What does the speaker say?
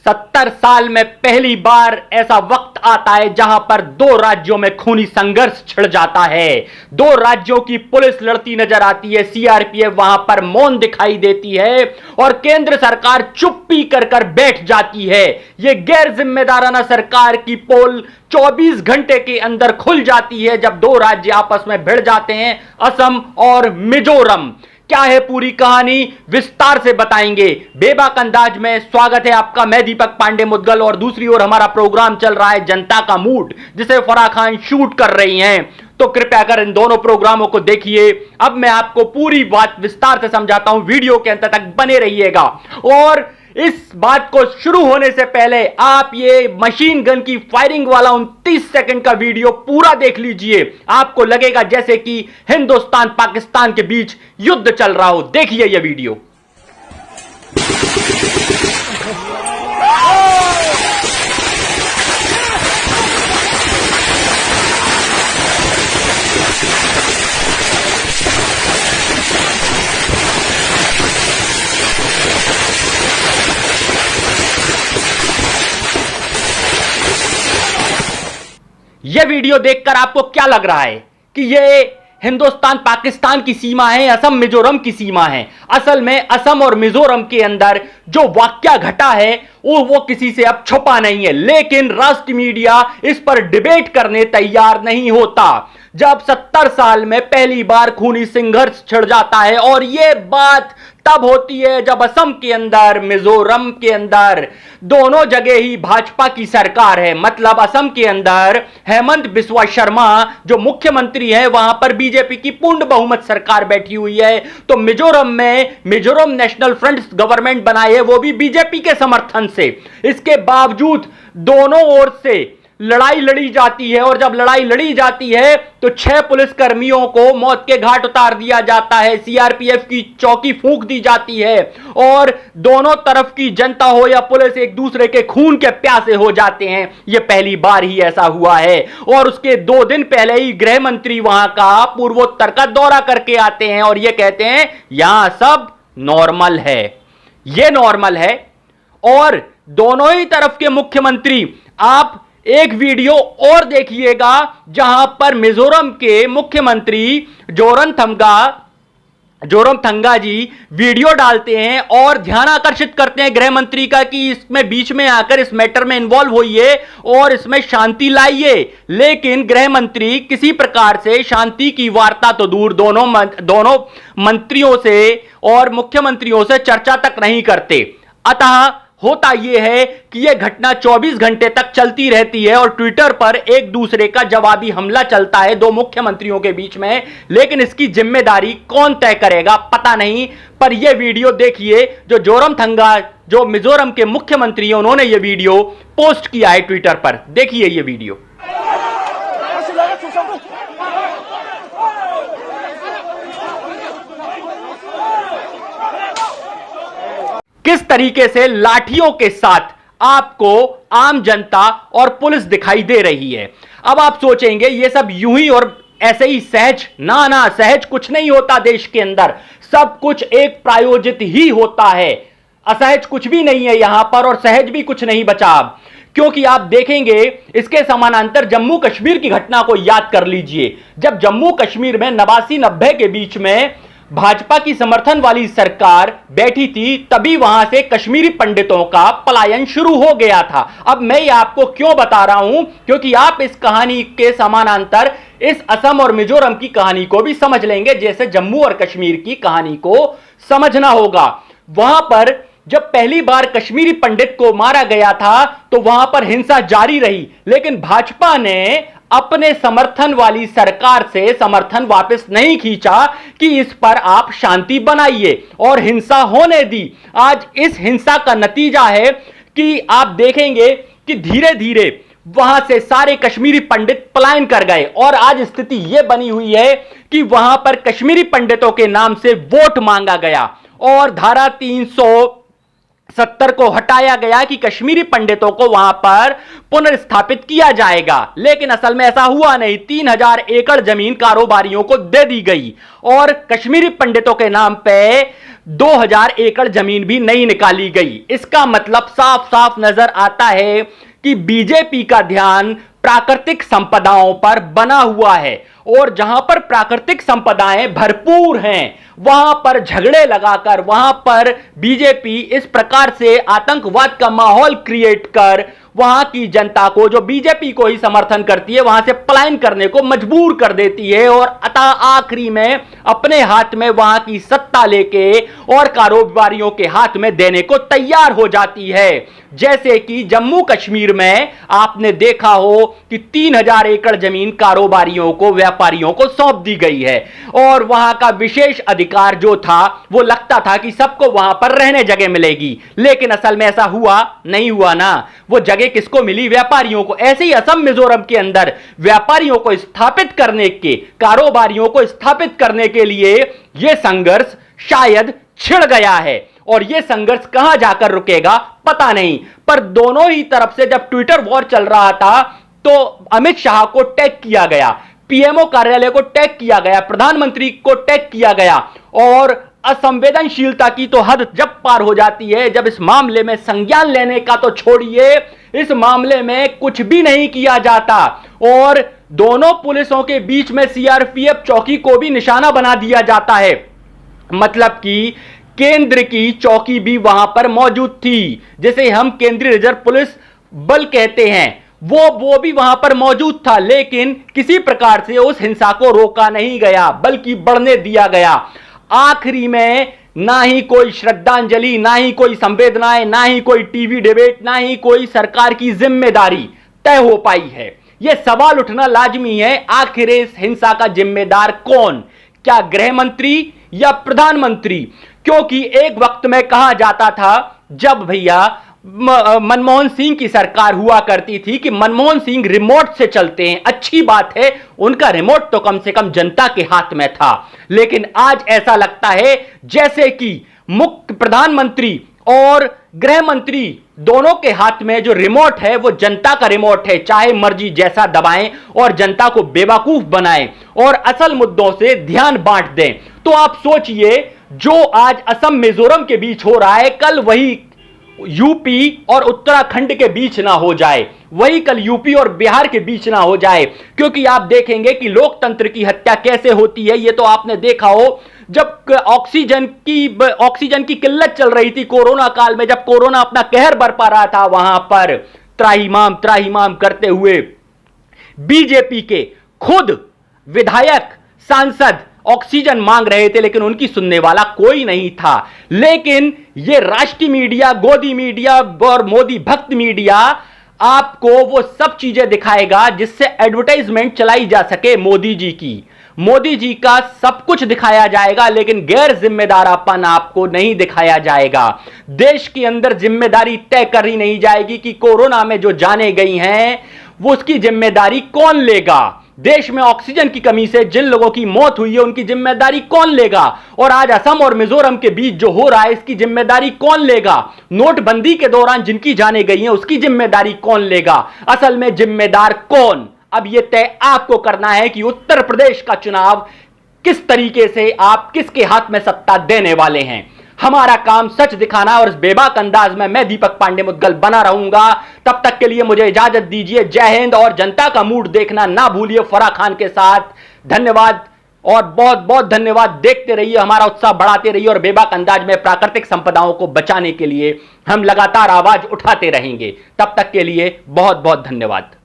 70 साल में पहली बार ऐसा वक्त आता है जहां पर दो राज्यों में खूनी संघर्ष छिड़ जाता है। दो राज्यों की पुलिस लड़ती नजर आती है, सीआरपीएफ वहां पर मौन दिखाई देती है और केंद्र सरकार चुप्पी कर कर बैठ जाती है। यह गैर जिम्मेदाराना सरकार की पोल 24 घंटे के अंदर खुल जाती है जब दो राज्य आपस में भिड़ जाते हैं, असम और मिजोरम। क्या है पूरी कहानी, विस्तार से बताएंगे बेबाक अंदाज में। स्वागत है आपका, मैं दीपक पांडे मुदगल और दूसरी ओर हमारा प्रोग्राम चल रहा है जनता का मूड, जिसे फराह खान शूट कर रही हैं। तो कृपया कर इन दोनों प्रोग्रामों को देखिए। अब मैं आपको पूरी बात विस्तार से समझाता हूं, वीडियो के अंत तक बने रहिएगा। और इस बात को शुरू होने से पहले आप ये मशीन गन की फायरिंग वाला 29 सेकंड का वीडियो पूरा देख लीजिए। आपको लगेगा जैसे कि हिंदुस्तान पाकिस्तान के बीच युद्ध चल रहा हो। देखिए ये वीडियो। यह वीडियो देखकर आपको क्या लग रहा है कि यह हिंदुस्तान पाकिस्तान की सीमा है, असम मिजोरम की सीमा है? असल में असम और मिजोरम के अंदर जो वाकया घटा है वो किसी से अब छुपा नहीं है, लेकिन राष्ट्रीय मीडिया इस पर डिबेट करने तैयार नहीं होता। जब 70 साल में पहली बार खूनी संघर्ष छिड़ जाता है, और यह बात तब होती है जब असम के अंदर, मिजोरम के अंदर दोनों जगह ही भाजपा की सरकार है। मतलब असम के अंदर हेमंत बिस्वा शर्मा जो मुख्यमंत्री है, वहां पर बीजेपी की पूर्ण बहुमत सरकार बैठी हुई है। तो मिजोरम में मिजोरम नेशनल फ्रंट गवर्नमेंट बनाई है, वो भी बीजेपी के समर्थन से। इसके बावजूद दोनों ओर से लड़ाई लड़ी जाती है, और जब लड़ाई लड़ी जाती है तो 6 पुलिसकर्मियों को मौत के घाट उतार दिया जाता है, सीआरपीएफ की चौकी फूंक दी जाती है, और दोनों तरफ की जनता हो या पुलिस एक दूसरे के खून के प्यासे हो जाते हैं। यह पहली बार ही ऐसा हुआ है। और उसके 2 दिन पहले ही गृह मंत्री वहां का पूर्वोत्तर का दौरा करके आते हैं और यह कहते हैं यहां सब नॉर्मल है, यह नॉर्मल है। और दोनों ही तरफ के मुख्यमंत्री, आप एक वीडियो और देखिएगा जहां पर मिजोरम के मुख्यमंत्री जोरमथंगा जी वीडियो डालते हैं और ध्यान आकर्षित करते हैं गृह मंत्री का कि इसमें बीच में आकर इस मैटर में इन्वॉल्व होइए और इसमें शांति लाइए। लेकिन गृह मंत्री किसी प्रकार से शांति की वार्ता तो दूर, दोनों मंत्रियों से और मुख्यमंत्रियों से चर्चा तक नहीं करते। अतः होता यह है कि यह घटना 24 घंटे तक चलती रहती है और ट्विटर पर एक दूसरे का जवाबी हमला चलता है दो मुख्यमंत्रियों के बीच में। लेकिन इसकी जिम्मेदारी कौन तय करेगा पता नहीं। पर यह वीडियो देखिए, जो जोरमथंगा जो मिजोरम के मुख्यमंत्री हैं, उन्होंने यह वीडियो पोस्ट किया है ट्विटर पर। देखिए यह वीडियो। किस तरीके से लाठियों के साथ आपको आम जनता और पुलिस दिखाई दे रही है। अब आप सोचेंगे ये सब यूं ही और ऐसे ही सहज, ना सहज कुछ नहीं होता। देश के अंदर सब कुछ एक प्रायोजित ही होता है। असहज कुछ भी नहीं है यहां पर, और सहज भी कुछ नहीं बचा अब। क्योंकि आप देखेंगे इसके समानांतर जम्मू कश्मीर की घटना को याद कर लीजिए। जब जम्मू कश्मीर में 89-90 के बीच में भाजपा की समर्थन वाली सरकार बैठी थी, तभी वहां से कश्मीरी पंडितों का पलायन शुरू हो गया था। अब मैं ये आपको क्यों बता रहा हूं, क्योंकि आप इस कहानी के समानांतर इस असम और मिजोरम की कहानी को भी समझ लेंगे, जैसे जम्मू और कश्मीर की कहानी को समझना होगा। वहां पर जब पहली बार कश्मीरी पंडित को मारा गया था तो वहां पर हिंसा जारी रही, लेकिन भाजपा ने अपने समर्थन वाली सरकार से समर्थन वापस नहीं खींचा कि इस पर आप शांति बनाइए, और हिंसा होने दी। आज इस हिंसा का नतीजा है कि आप देखेंगे कि धीरे धीरे वहां से सारे कश्मीरी पंडित पलायन कर गए, और आज स्थिति यह बनी हुई है कि वहां पर कश्मीरी पंडितों के नाम से वोट मांगा गया और धारा 70 को हटाया गया कि कश्मीरी पंडितों को वहां पर पुनर्स्थापित किया जाएगा, लेकिन असल में ऐसा हुआ नहीं। 3000 एकड़ जमीन कारोबारियों को दे दी गई और कश्मीरी पंडितों के नाम पे 2000 एकड़ जमीन भी नहीं निकाली गई। इसका मतलब साफ साफ नजर आता है कि बीजेपी का ध्यान प्राकृतिक संपदाओं पर बना हुआ है और जहां पर प्राकृतिक संपदाएं भरपूर हैं वहां पर झगड़े लगाकर, वहां पर बीजेपी इस प्रकार से आतंकवाद का माहौल क्रिएट कर वहां की जनता को, जो बीजेपी को ही समर्थन करती है, वहां से पलायन करने को मजबूर कर देती है और अतः आखिरी में अपने हाथ में वहां की सत्ता लेके और कारोबारियों के हाथ में देने को तैयार हो जाती है। जैसे कि जम्मू कश्मीर में आपने देखा हो कि 3000 एकड़ जमीन कारोबारियों को, व्यापारियों को सौंप दी गई है और वहां का विशेष अधिकार जो था वो लगता था कि सबको वहां पर रहने जगह मिलेगी, लेकिन असल में ऐसा हुआ नहीं हुआ ना। वो जगह किसको मिली? व्यापारियों को। ऐसे ही असम मिजोरम के अंदर व्यापारियों को स्थापित करने के, कारोबारियों को स्थापित करने के लिए यह संघर्ष शायद छिड़ गया है और यह संघर्ष कहां जाकर रुकेगा पता नहीं। पर दोनों ही तरफ से जब ट्विटर वॉर चल रहा था तो अमित शाह को टैग किया गया, पीएमओ कार्यालय को टैग किया गया, प्रधानमंत्री को टैग किया गया और असंवेदनशीलता की तो हद जब पार हो जाती है, जब इस मामले में संज्ञान लेने का तो छोड़िए, इस मामले में कुछ भी नहीं किया जाता और दोनों पुलिसों के बीच में सीआरपीएफ चौकी को भी निशाना बना दिया जाता है। मतलब कि केंद्र की चौकी भी वहां पर मौजूद थी, जिसे हम केंद्रीय रिजर्व पुलिस बल कहते हैं, वो भी वहां पर मौजूद था, लेकिन किसी प्रकार से उस हिंसा को रोका नहीं गया बल्कि बढ़ने दिया गया। आखिरी में ना ही कोई श्रद्धांजलि, ना ही कोई संवेदनाएं, ना ही कोई टीवी डिबेट, ना ही कोई सरकार की जिम्मेदारी तय हो पाई है। यह सवाल उठना लाजमी है, आखिर इस हिंसा का जिम्मेदार कौन? क्या गृह मंत्री या प्रधानमंत्री? क्योंकि एक वक्त में कहा जाता था, जब भैया मनमोहन सिंह की सरकार हुआ करती थी, कि मनमोहन सिंह रिमोट से चलते हैं। अच्छी बात है, उनका रिमोट तो कम से कम जनता के हाथ में था, लेकिन आज ऐसा लगता है जैसे कि मुख्य प्रधानमंत्री और गृह मंत्री दोनों के हाथ में जो रिमोट है वो जनता का रिमोट है, चाहे मर्जी जैसा दबाएं और जनता को बेवकूफ बनाएं और असल मुद्दों से ध्यान बांट दें। तो आप सोचिए, जो आज असम मिजोरम के बीच हो रहा है, कल वही यूपी और उत्तराखंड के बीच ना हो जाए, वही कल यूपी और बिहार के बीच ना हो जाए। क्योंकि आप देखेंगे कि लोकतंत्र की हत्या कैसे होती है। ये तो आपने देखा हो, जब ऑक्सीजन की किल्लत चल रही थी कोरोना काल में, जब कोरोना अपना कहर बरपा रहा था, वहां पर त्राहिमाम त्राहिमाम करते हुए बीजेपी के खुद विधायक, सांसद ऑक्सीजन मांग रहे थे, लेकिन उनकी सुनने वाला कोई नहीं था। लेकिन यह राष्ट्रीय मीडिया, गोदी मीडिया और मोदी भक्त मीडिया आपको वो सब चीजें दिखाएगा जिससे एडवर्टाइजमेंट चलाई जा सके मोदी जी की। मोदी जी का सब कुछ दिखाया जाएगा, लेकिन गैर जिम्मेदारापन आपको नहीं दिखाया जाएगा। देश के अंदर जिम्मेदारी तय करी नहीं जाएगी कि कोरोना में जो जाने गई हैं वो उसकी जिम्मेदारी कौन लेगा। देश में ऑक्सीजन की कमी से जिन लोगों की मौत हुई है उनकी जिम्मेदारी कौन लेगा। और आज असम और मिजोरम के बीच जो हो रहा है इसकी जिम्मेदारी कौन लेगा। नोटबंदी के दौरान जिनकी जाने गई हैं उसकी जिम्मेदारी कौन लेगा। असल में जिम्मेदार कौन, अब यह तय आपको करना है कि उत्तर प्रदेश का चुनाव किस तरीके से आप किसके हाथ में सत्ता देने वाले हैं। हमारा काम सच दिखाना और इस बेबाक अंदाज में मैं दीपक पांडे मुद्गल बना रहूंगा। तब तक के लिए मुझे इजाजत दीजिए। जय हिंद। और जनता का मूड देखना ना भूलिए फराह खान के साथ। धन्यवाद और बहुत बहुत धन्यवाद। देखते रहिए, हमारा उत्साह बढ़ाते रहिए और बेबाक अंदाज में प्राकृतिक संपदाओं को बचाने के लिए हम लगातार आवाज उठाते रहेंगे। तब तक के लिए बहुत बहुत धन्यवाद।